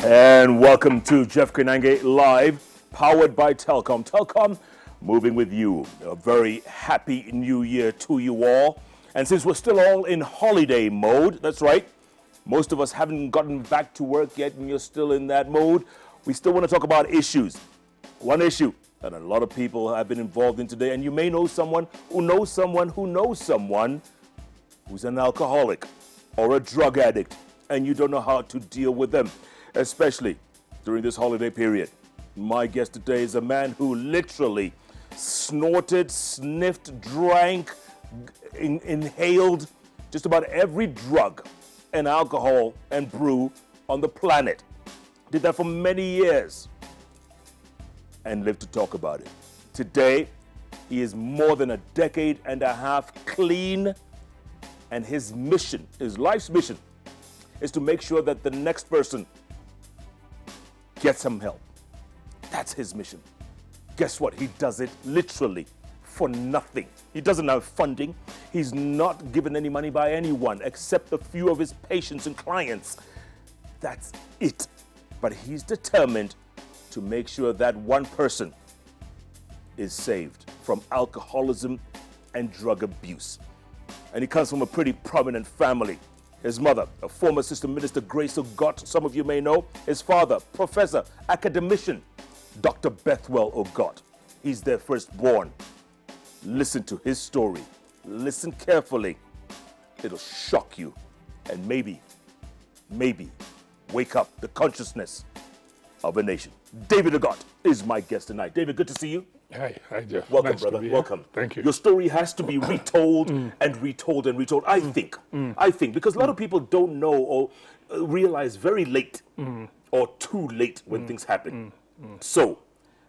And welcome to Jeff Krinange Live, powered by Telcom. Telcom, moving with you. A very happy new year to you all. And since we're still all in holiday mode, that's right, most of us haven't gotten back to work yet and you're still in that mode, we still want to talk about issues. One issue that a lot of people have been involved in today, and you may know someone who knows someone who knows someone who's an alcoholic or a drug addict, and you don't know how to deal with them, especially during this holiday period. My guest today is a man who literally snorted, sniffed, drank, inhaled just about every drug and alcohol and brew on the planet. Did that for many years and lived to talk about it. Today, he is more than a decade and a half clean, and his mission, his life's mission, is to make sure that the next person gets some help. That's his mission. Guess what? He does it literally for nothing. He doesn't have funding. He's not given any money by anyone except a few of his patients and clients. That's it. But he's determined to make sure that one person is saved from alcoholism and drug abuse. And he comes from a pretty prominent family. His mother, a former Sister Minister Grace Ogot, some of you may know. His father, Professor, academician, Dr. Bethwell Ogot. He's their firstborn. Listen to his story. Listen carefully. It'll shock you. And maybe wake up the consciousness of a nation. David Ogot is my guest tonight. David, good to see you. Hi, Jeff. Welcome, nice brother. Welcome. Thank you. Your story has to be retold and retold and retold. I think, because a lot of people don't know or realize very late or too late when things happen. So,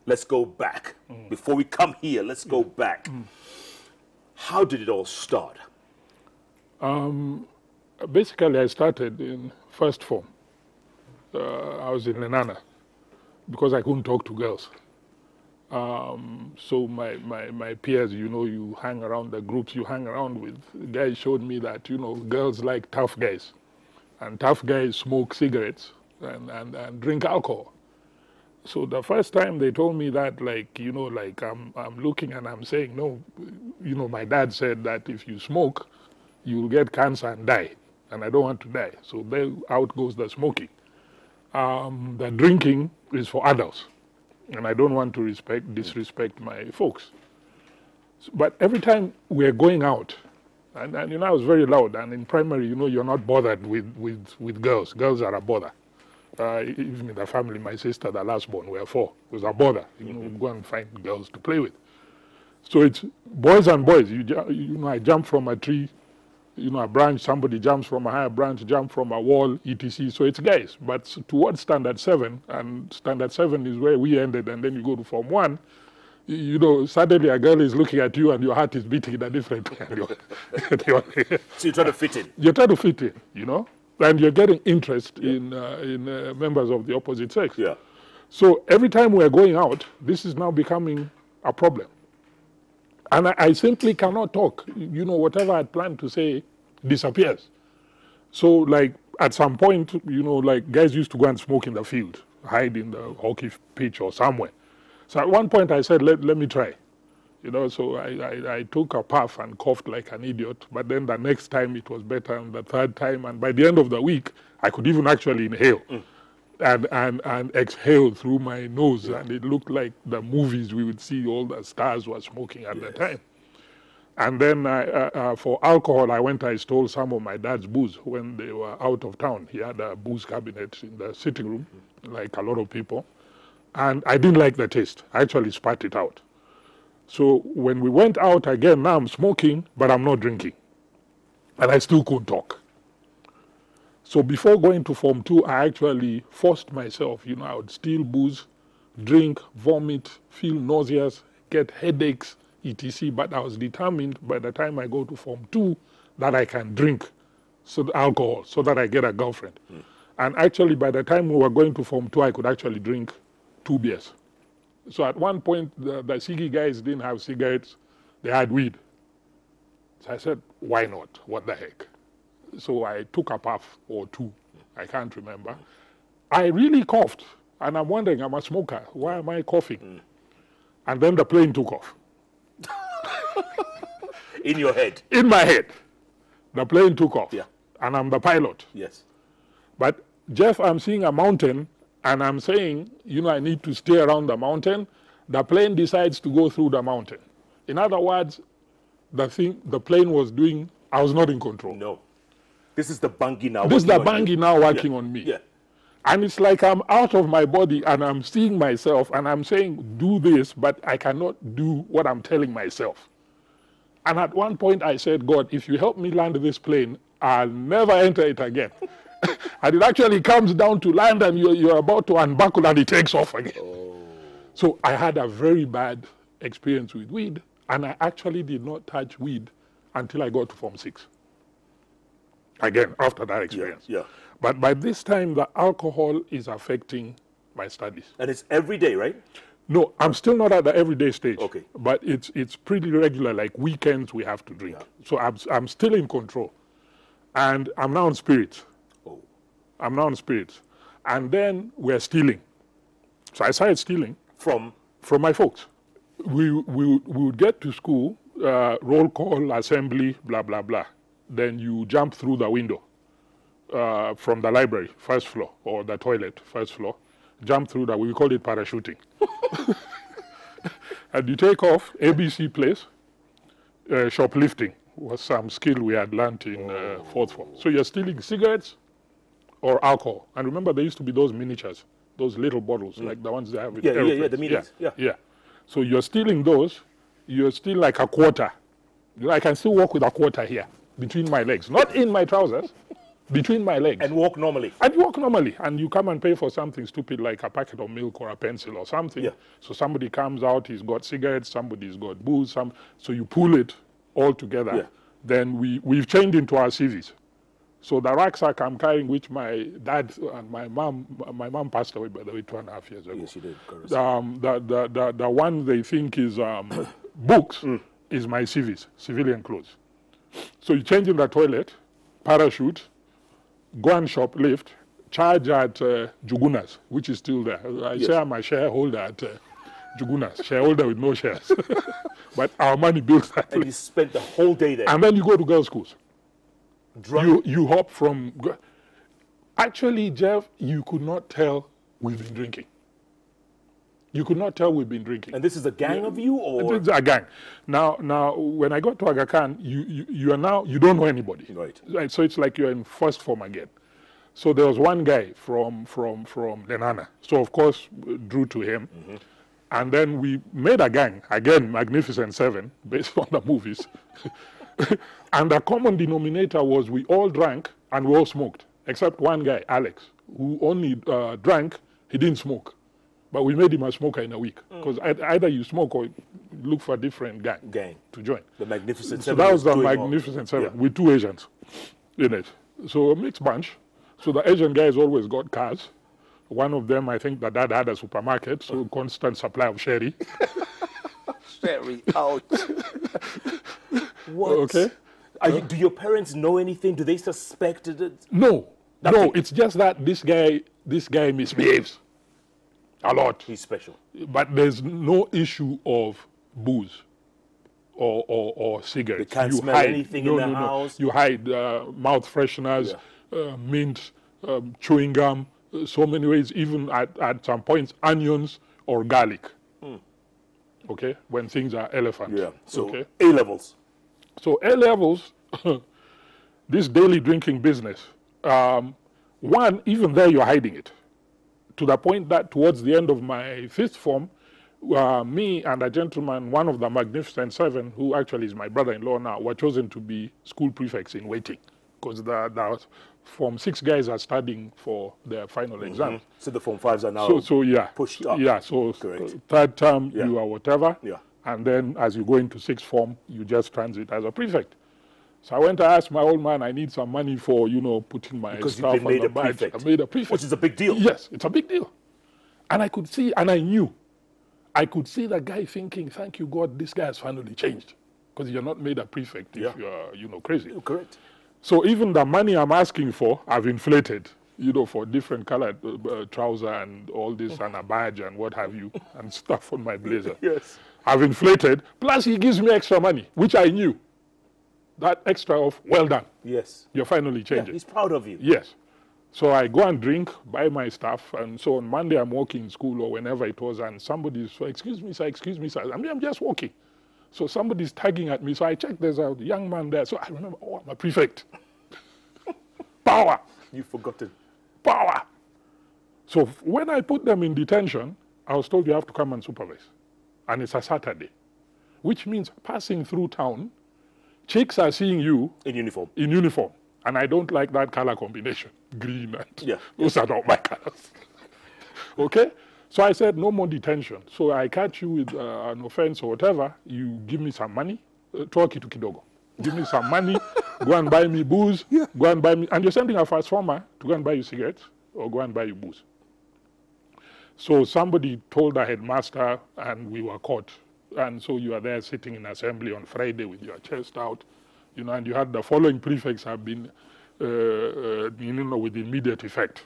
let's go back. Before we come here, let's go back. How did it all start? Basically, I started in first form. I was in Lenana because I couldn't talk to girls. So my peers, you hang around the groups you hang around with. Guys showed me that, girls like tough guys. And tough guys smoke cigarettes and drink alcohol. So the first time they told me that, I'm looking and I'm saying, no, my dad said that if you smoke, you'll get cancer and die. And I don't want to die. So there out goes the smoking. The drinking is for adults. And I don't want to disrespect my folks. But every time we're going out, and I was very loud, and in primary, you're not bothered with girls. Girls are a bother. Even in the family, my sister, the last born, we are 4, was a bother. Go and find girls to play with. So it's boys and boys. I jump from a tree, a branch, somebody jumps from a higher branch, jump from a wall, etc. So it's guys. But towards standard 7, and standard 7 is where we ended, and then you go to Form 1, suddenly a girl is looking at you and your heart is beating in a different way. So you try to fit in? You try to fit in, and you're getting interest in members of the opposite sex. Yeah. So every time we're going out, this is now becoming a problem. And I simply cannot talk. Whatever I had planned to say disappears. So, at some point, guys used to go and smoke in the field, hide in the hockey pitch or somewhere. So at one point I said, let me try. So I took a puff and coughed like an idiot. But then the next time it was better, and the third time. And by the end of the week, I could even actually inhale. And exhale through my nose, and it looked like the movies we would see all the stars were smoking at the time. And then for alcohol, I stole some of my dad's booze when they were out of town. He had a booze cabinet in the sitting room, like a lot of people. And I didn't like the taste. I actually spat it out. So when we went out again, now I'm smoking, but I'm not drinking. And I still couldn't talk. So before going to Form 2, I actually forced myself. I would steal booze, drink, vomit, feel nauseous, get headaches, etc. But I was determined by the time I go to Form 2 that I can drink alcohol so that I get a girlfriend. And actually, by the time we were going to Form 2, I could actually drink 2 beers. So at one point, the ciggy guys didn't have cigarettes. They had weed. So I said, why not? What the heck? So I took a puff or 2, I can't remember. I really coughed. And I'm wondering, I'm a smoker. Why am I coughing? And then the plane took off. In your head? In my head. The plane took off. Yeah. And I'm the pilot. Yes. But, Jeff, I'm seeing a mountain, and I'm saying, you know, I need to stay around the mountain. The plane decides to go through the mountain. In other words, the plane was doing, I was not in control. No. This is the bangi now. This is the bangi now working on me. Yeah. And it's like I'm out of my body and I'm seeing myself and I'm saying, do this, but I cannot do what I'm telling myself. And at one point I said, God, if you help me land this plane, I'll never enter it again. And it actually comes down to land and you're about to unbuckle and it takes off again. Oh. So I had a very bad experience with weed, and I actually did not touch weed until I got to Form 6. Again, after that experience. Yeah. But by this time, the alcohol is affecting my studies. And it's every day, right? No, I'm still not at the everyday stage. Okay. But it's pretty regular, like weekends we have to drink. Yeah. So I'm still in control. And I'm now on spirits. Oh. I'm now on spirits. And then we're stealing. So I started stealing. From my folks. We would get to school, roll call, assembly, blah, blah, blah. Then you jump through the window from the library, first floor, or the toilet, first floor. Jump through that, we call it parachuting. And you take off, ABC place, shoplifting was some skill we had learned in fourth form. So you're stealing cigarettes or alcohol. And remember, there used to be those miniatures, those little bottles, like the ones they have with aeroplanes. Yeah, the minis. Yeah. So you're stealing those, you're still like a quarter. I can still walk with a quarter here, between my legs. Not in my trousers, between my legs. And walk normally. And you walk normally. And you come and pay for something stupid like a packet of milk or a pencil or something. Yeah. So somebody comes out, he's got cigarettes, somebody's got booze, so you pull it all together. Yeah. Then we've changed into our CVs. So the rucksack I'm carrying, which my dad and my mom passed away, by the way, 2.5 years ago. Yes, she did. The one they think is books is my CVs, civilian clothes. So you change in the toilet, parachute, go and shoplift, charge at Jugunas, which is still there. I say I'm a shareholder at Jugunas, shareholder with no shares. But our money built that. And you spent the whole day there. And then you go to girls' schools. Drunk? You hop from... Actually, Jeff, you could not tell we've been drinking. You could not tell we've been drinking. And this is a gang of you, or? It's a gang. Now, when I got to Aga Khan, you are now, you don't know anybody. Right. So it's like you're in first form again. So there was one guy from Lenana. So of course, drew to him. Mm-hmm. And then we made a gang, again, Magnificent Seven, based on the movies. And the common denominator was we all drank and we all smoked, except one guy, Alex, who only drank, he didn't smoke. But we made him a smoker in a week. Because either you smoke or look for a different gang to join. The Magnificent So Seven. that was the Magnificent Seven, with 2 Asians in it. So a mixed bunch. So the Asian guys always got cars. One of them, I think the dad had a supermarket, so constant supply of sherry. Sherry out. What? Okay. Do your parents know anything? Do they suspect it? No. No, it's just that this guy misbehaves a lot. He's special. But there's no issue of booze or cigarettes. They can't smell anything in the house. You hide mouth fresheners, mint, chewing gum, so many ways, even at some points, onions or garlic. Okay, when things are elephant. Yeah, so okay? A-levels. So A-levels, this daily drinking business, one, even there you're hiding it. To the point that towards the end of my fifth form, me and a gentleman, one of the Magnificent Seven, who actually is my brother-in-law now, were chosen to be school prefects in waiting. Because the Form 6 guys are studying for their final exams. So the Form 5s are now pushed up. Yeah, so third term you are whatever. Yeah. And then as you go into sixth form, you just transit as a prefect. So I went to ask my old man, I need some money for, putting my stuff on the badge. I made a prefect. Which is a big deal. Yes, it's a big deal. And I could see, and I knew, I could see the guy thinking, thank you, God, this guy has finally changed. Because you're not made a prefect if you're, crazy. Correct. So even the money I'm asking for, I've inflated you know, for different colored trouser and all this and a badge and what have you and stuff on my blazer. Yes. I've inflated. Plus he gives me extra money, which I knew. That extra of, well done. Yes. You're finally Yeah, changing. he's proud of you. Yes. So I go and drink, buy my stuff, and so on Monday I'm walking in school or whenever it was, and somebody's, so excuse me, sir. I mean, I'm just walking. So somebody's tagging at me, so I check there's a young man there. So I remember, oh, I'm a prefect. Power. You've forgotten. Power. So when I put them in detention, I was told you have to come and supervise. And it's a Saturday, which means passing through town, chicks are seeing you In uniform. in uniform. And I don't like that color combination, green and Yeah. those are not my colors. Okay? So I said, no more detention. So I catch you with an offense or whatever, you give me some money, talk it to Kidogo. Give me some money, go and buy me booze, go and buy me, and you're sending a fast farmer to go and buy you cigarettes or go and buy you booze. So somebody told the headmaster and we were caught. And so you are there sitting in assembly on Friday with your chest out, you know, and you had the following prefects have been, you know, with immediate effect,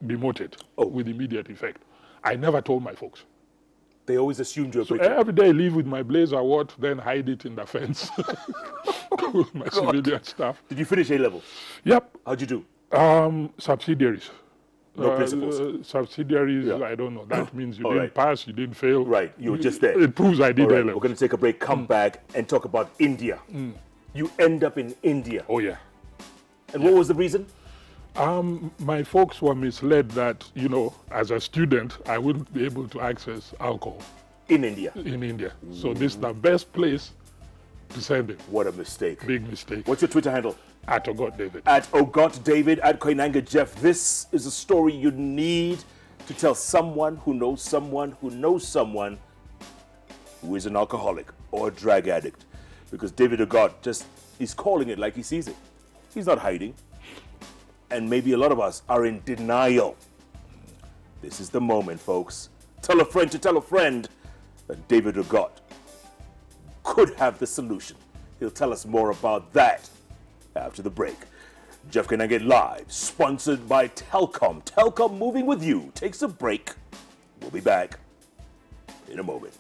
demoted with immediate effect. I never told my folks. They always assumed you were So preaching. every day I leave with my blazer, what, then hide it in the fence. With my civilian stuff. Did you finish A-level? Yep. How'd you do? Subsidiaries. No principals? Subsidiaries, Yeah. I don't know. That means you All didn't right. pass, you didn't fail. Right, you were just there. It proves I did All right, A-levels. we're going to take a break, come back, and talk about India. You end up in India. Oh, yeah. And what was the reason? My folks were misled that, you know, as a student, I wouldn't be able to access alcohol In India. in India. So this is the best place to send it. What a mistake. Big mistake. What's your Twitter handle? At Ogot David. At Ogot David, at Koinange Jeff. This is a story you need to tell someone who knows someone who knows someone who is an alcoholic or a drug addict. Because David Ogot just is calling it like he sees it. He's not hiding. And maybe a lot of us are in denial. This is the moment, folks. Tell a friend to tell a friend that David Ogot could have the solution. He'll tell us more about that after the break. Jeff Koinange Live, sponsored by Telcom. Telcom moving with you. Takes a break. We'll be back in a moment.